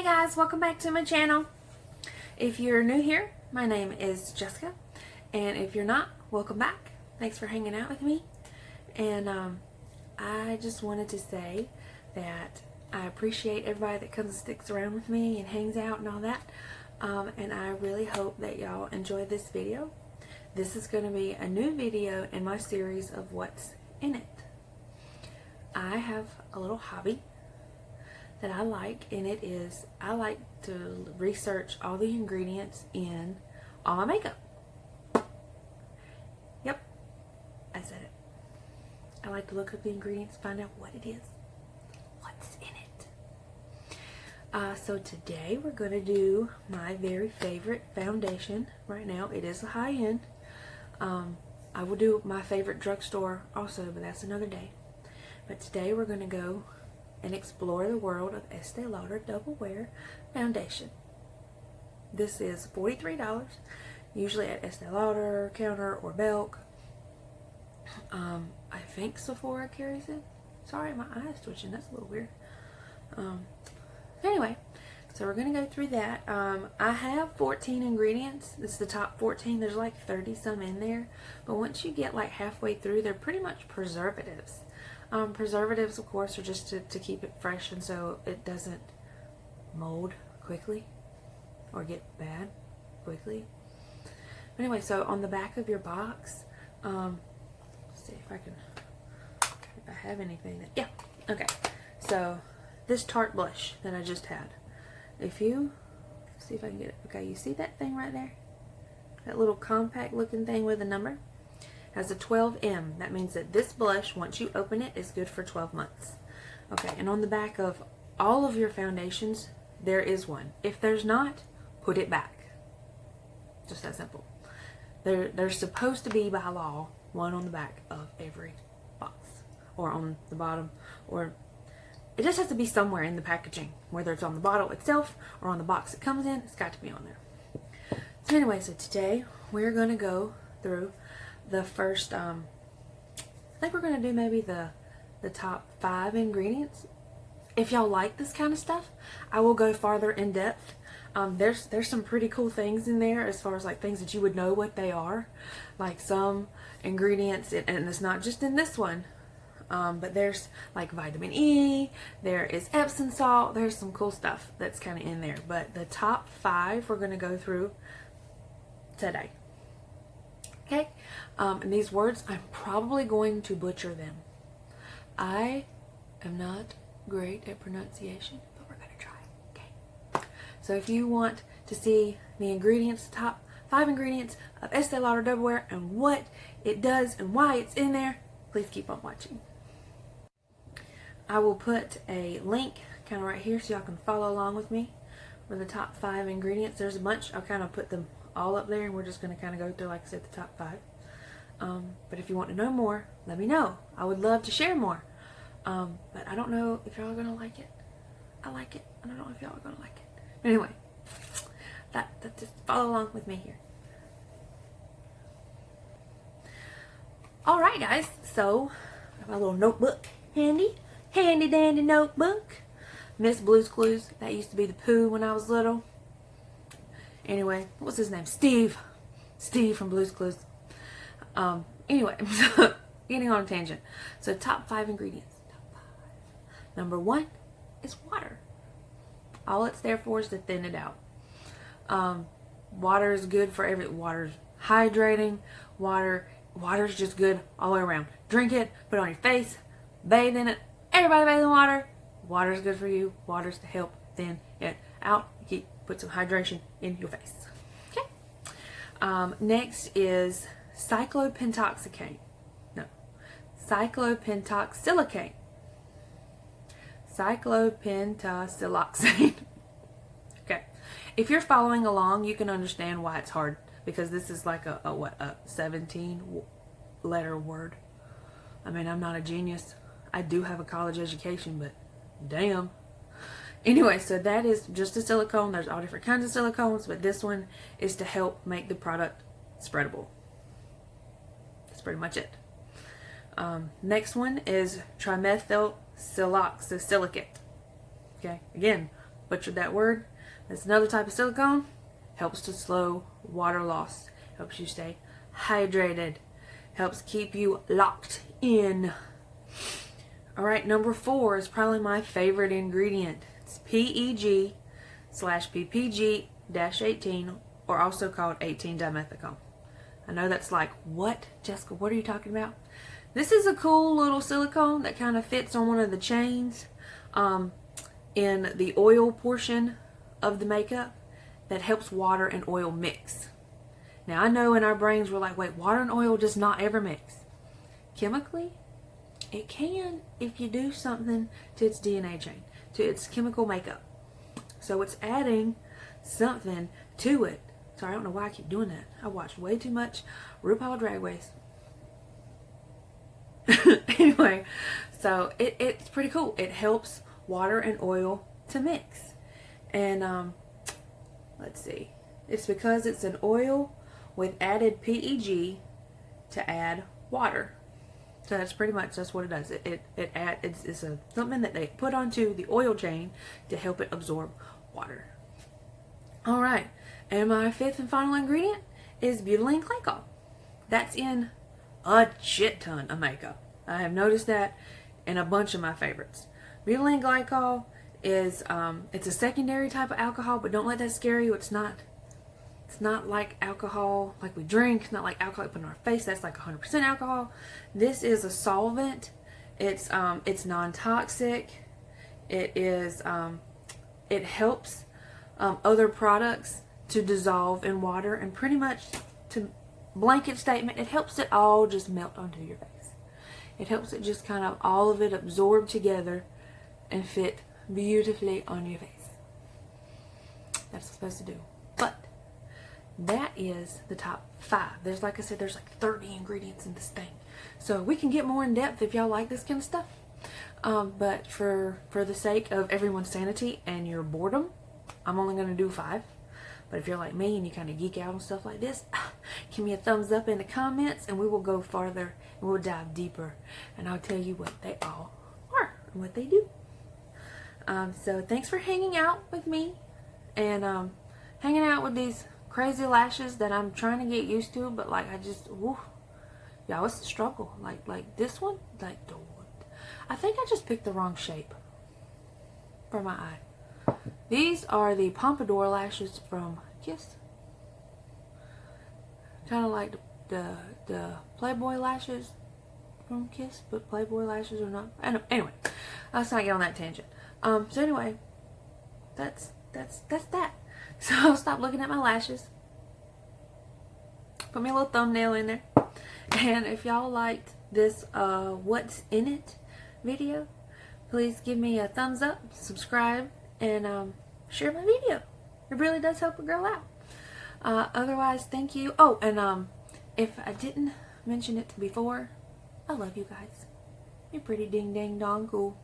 Hey guys, welcome back to my channel. If you're new here, my name is Jessica, and if you're not, welcome back. Thanks for hanging out with me. And I just wanted to say that I appreciate everybody that comes and sticks around with me and hangs out and all that. And I really hope that y'all enjoy this video. This is going to be a new video in my series of what's in it. I have a little hobby that I like, and it is I like to research all the ingredients in all my makeup. Yep, I said it. I like to look up the ingredients, find out what it is, what's in it. So today we're going to do my very favorite foundation. Right now it is a high-end. I will do my favorite drugstore also, but that's another day. But today we're going to go and explore the world of Estee Lauder Double Wear Foundation. This is $43, usually at Estee Lauder counter or Belk. I think Sephora carries it. Sorry, my eye's twitching. That's a little weird. Anyway, so we're going to go through that. I have 14 ingredients. This is the top 14. There's like 30 some in there. But once you get like halfway through, they're pretty much preservatives. Preservatives, of course, are just to keep it fresh and so it doesn't mold quickly or get bad quickly. But anyway, so on the back of your box, let's see if I have anything that, yeah, okay. So this Tarte blush that I just had, if you, see if I can get it, okay, you see that thing right there? That little compact looking thing with a number? Has a 12M. That means that this blush, once you open it, is good for 12 months. Okay, and on the back of all of your foundations, there is one. If there's not, put it back. Just that simple. There's supposed to be, by law, one on the back of every box. Or on the bottom. Or it just has to be somewhere in the packaging. Whether it's on the bottle itself or on the box it comes in, it's got to be on there. So anyway, so today we're going to go through the first, I think we're going to do maybe the top 5 ingredients. If y'all like this kind of stuff, I will go farther in depth. There's some pretty cool things in there as far as like things that you would know what they are. Like some ingredients, and it's not just in this one, but there's like vitamin E, there is Epsom salt, there's some cool stuff that's kind of in there. But the top 5 we're going to go through today. Okay, and these words, I'm probably going to butcher them. I am not great at pronunciation, but we're going to try, okay? So if you want to see the ingredients, top 5 ingredients of Estee Lauder Double Wear and what it does and why it's in there, please keep on watching. I will put a link kind of right here so y'all can follow along with me for the top 5 ingredients. There's a bunch. I'll kind of put them all up there, and we're just going to kind of go through, like I said, the top 5. But if you want to know more, let me know. I would love to share more. But I don't know if y'all are going to like it. I like it. I don't know if y'all are going to like it. But anyway, that just follow along with me here. Alright guys, so I have my little notebook handy dandy notebook. Miss Blue's Clues. That used to be the Pooh when I was little. Anyway, what's his name? Steve from Blue's Clues. Anyway, getting on a tangent. So top 5 ingredients. Top 5. Number 1 is water. All it's there for is to thin it out. Water is good for water's hydrating. Water's just good all the way around. Drink it, put it on your face, bathe in it. Everybody bathe in water. Water's good for you. Water's to help thin it out. Put some hydration in your face. Okay. Next is cyclopentoxicane. No. Cyclopentoxylicane. Cyclopentasiloxane. Okay. If you're following along, you can understand why it's hard. Because this is like a 17 letter word. I mean, I'm not a genius. I do have a college education, but damn. Anyway, so that is just a silicone. There's all different kinds of silicones, but this one is to help make the product spreadable. That's pretty much it. Next one is trimethylsiloxysilicate. Okay, again, butchered that word. That's another type of silicone. Helps to slow water loss. Helps you stay hydrated. Helps keep you locked in. Alright, number 4 is probably my favorite ingredient. It's PEG/PPG-18, or also called 18-dimethicone. I know that's like, what? Jessica, what are you talking about? This is a cool little silicone that kind of fits on one of the chains in the oil portion of the makeup that helps water and oil mix. Now I know in our brains we're like, wait, water and oil does not ever mix. Chemically, it can if you do something to its DNA chain, to its chemical makeup. So it's adding something to it. Sorry, I don't know why I keep doing that. I watched way too much RuPaul Drag Race. Anyway, so it's pretty cool. It helps water and oil to mix. And let's see. It's because it's an oil with added PEG to add water. So that's pretty much, that's what it does. It's something that they put onto the oil chain to help it absorb water. Alright, and my 5th and final ingredient is butylene glycol. That's in a shit ton of makeup. I have noticed that in a bunch of my favorites. Butylene glycol is, it's a secondary type of alcohol, but don't let that scare you. It's not like alcohol like we drink. It's not like alcohol we put on our face. That's like 100% alcohol. This is a solvent. It's non-toxic. It helps other products to dissolve in water, and pretty much, to blanket statement, it helps it all just melt onto your face. It helps it just kind of all of it absorb together and fit beautifully on your face. That's what it's supposed to do. But that is the top 5. There's, like I said, there's like 30 ingredients in this thing. So we can get more in depth if y'all like this kind of stuff. But for the sake of everyone's sanity and your boredom, I'm only going to do 5. But if you're like me and you kind of geek out on stuff like this, give me a thumbs up in the comments and we will go farther and we'll dive deeper. And I'll tell you what they all are and what they do. So thanks for hanging out with me and hanging out with these crazy lashes that I'm trying to get used to. But like, I just, woo, y'all, it's a struggle. Like this one, like, I think I just picked the wrong shape for my eye. These are the Pompadour lashes from Kiss. Kind of like the Playboy lashes from Kiss, but Playboy lashes are not. Anyway, let's not get on that tangent. So anyway, that's that. So I'll stop looking at my lashes. Put me a little thumbnail in there. And if y'all liked this what's in it video, please give me a thumbs up, subscribe, and share my video. It really does help a girl out. Otherwise, thank you. Oh, and if I didn't mention it before, I love you guys. You're pretty ding dang dong cool.